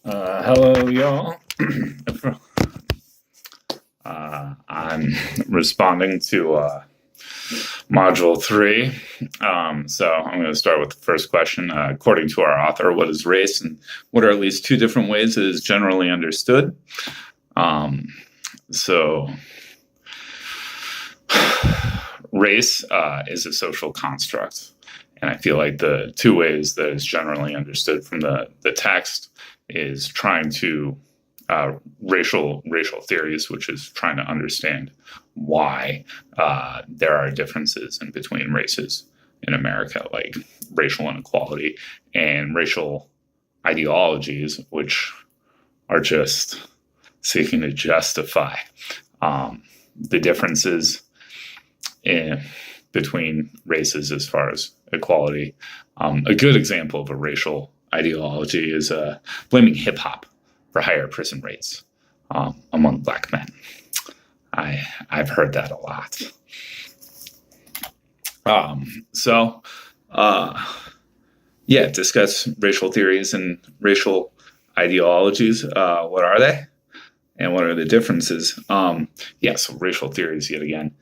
Hello, y'all. I'm responding to Module 3. So I'm going to start with the first question. According to our author, what is race, and what are at least two different ways it is generally understood? So race is a social construct. And I feel like the two ways that is generally understood from the text is trying to racial theories, which is trying to understand why there are differences in between races in America, like racial inequality and racial ideologies, which are just seeking to justify the differences between races as far as equality. A good example of a racial ideology is blaming hip hop for higher prison rates among Black men. I've heard that a lot. Discuss racial theories and racial ideologies. What are they? And what are the differences? So racial theories, yet again,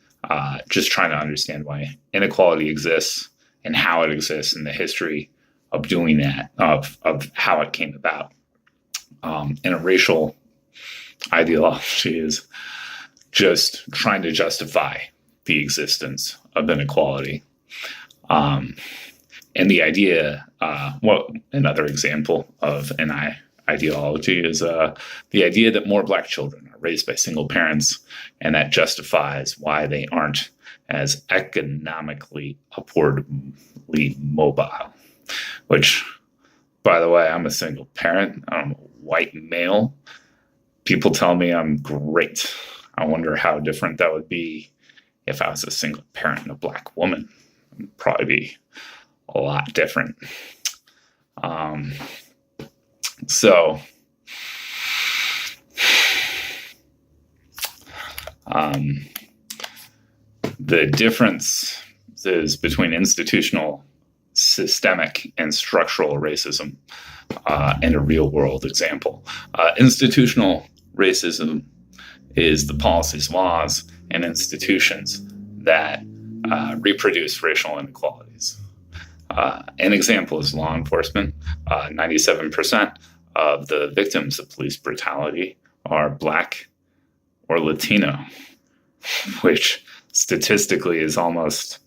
just trying to understand why inequality exists and how it exists and the history of doing that, of how it came about. And a racial ideology is just trying to justify the existence of inequality. And the idea, another example of an ideology is the idea that more Black children are raised by single parents, and that justifies why they aren't as economically upwardly mobile. Which, by the way, I'm a single parent. I'm a white male. People tell me I'm great. I wonder how different that would be if I was a single parent and a Black woman. It would probably be a lot different. The difference is between institutional, systemic, and structural racism and a real world example. Institutional racism is the policies, laws, and institutions that reproduce racial inequalities. An example is law enforcement. 97% of the victims of police brutality are Black or Latino, which statistically is almost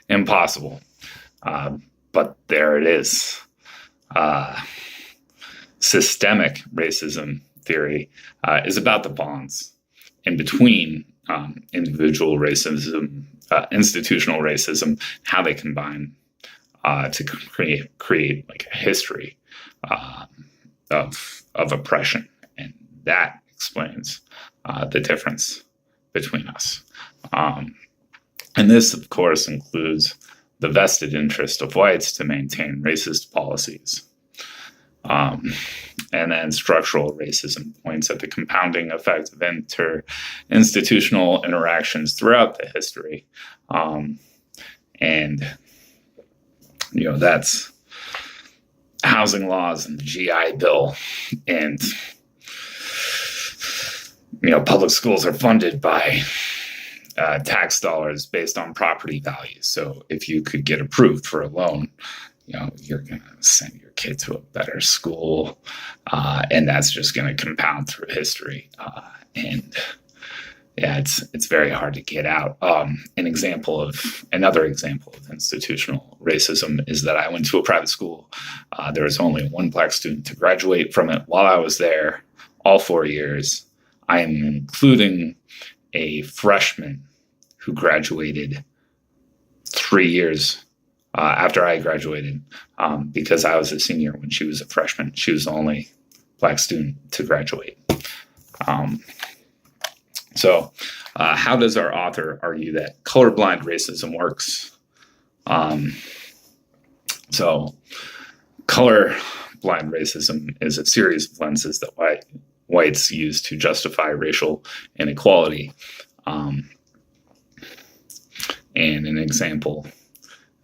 impossible. But there it is. Systemic racism theory is about the bonds in between individual racism, institutional racism, how they combine to create like a history of oppression, and that explains the difference between us. And this, of course, includes the vested interest of whites to maintain racist policies. And then structural racism points at the compounding effect of institutional interactions throughout the history. That's housing laws and the GI Bill, and public schools are funded by tax dollars based on property values. So if you could get approved for a loan, you're going to send your kid to a better school, and that's just going to compound through history. It's very hard to get out. Another example of institutional racism is that I went to a private school. There was only one Black student to graduate from it while I was there, all 4 years. I am including a freshman who graduated 3 years after I graduated, because I was a senior when she was a freshman. She was the only Black student to graduate. How does our author argue that colorblind racism works? Colorblind racism is a series of lenses that whites use to justify racial inequality. And an example,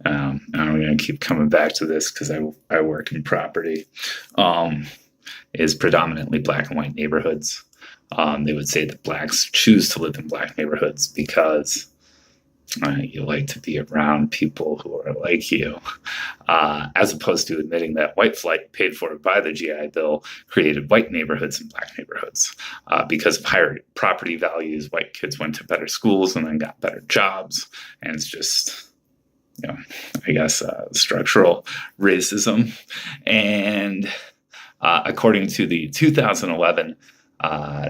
I'm going to keep coming back to this because I work in property. is predominantly black and white neighborhoods. They would say that blacks choose to live in black neighborhoods because you like to be around people who are like you, as opposed to admitting that white flight paid for by the GI Bill created white neighborhoods and black neighborhoods. Because of higher property values, white kids went to better schools and then got better jobs. And it's just, I guess, structural racism. And according to the 2011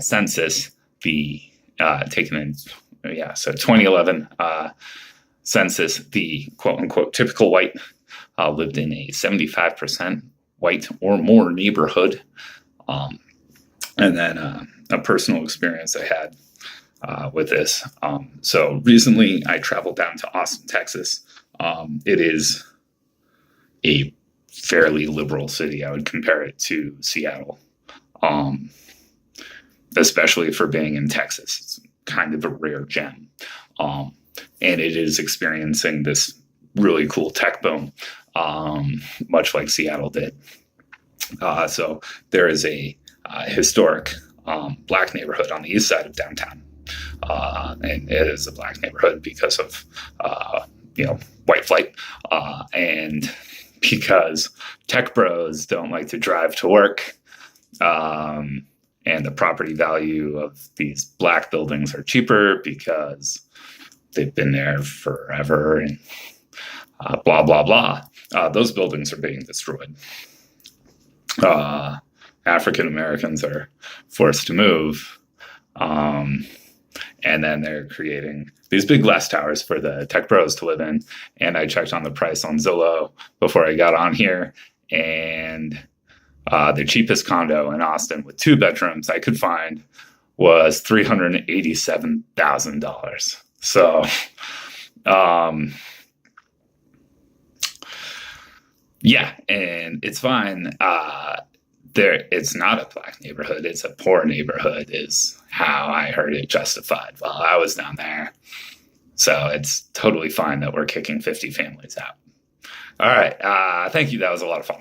census, taken in 2011 census, the quote unquote typical white lived in a 75% white or more neighborhood. And then a personal experience I had with this. So recently I traveled down to Austin, Texas. It is a fairly liberal city. I would compare it to Seattle, especially for being in Texas. It's kind of a rare gem. And it is experiencing this really cool tech boom, much like Seattle did. So there is a historic black neighborhood on the east side of downtown. And it is a black neighborhood because of, white flight. And because tech bros don't like to drive to work. And the property value of these black buildings are cheaper because they've been there forever and blah, blah, blah. Those buildings are being destroyed. African Americans are forced to move. And then they're creating these big glass towers for the tech bros to live in. And I checked on the price on Zillow before I got on here. And the cheapest condo in Austin with 2 bedrooms I could find was $387,000. So, and it's fine. It's not a black neighborhood. It's a poor neighborhood is how I heard it justified while I was down there. So it's totally fine that we're kicking 50 families out. All right. Thank you. That was a lot of fun.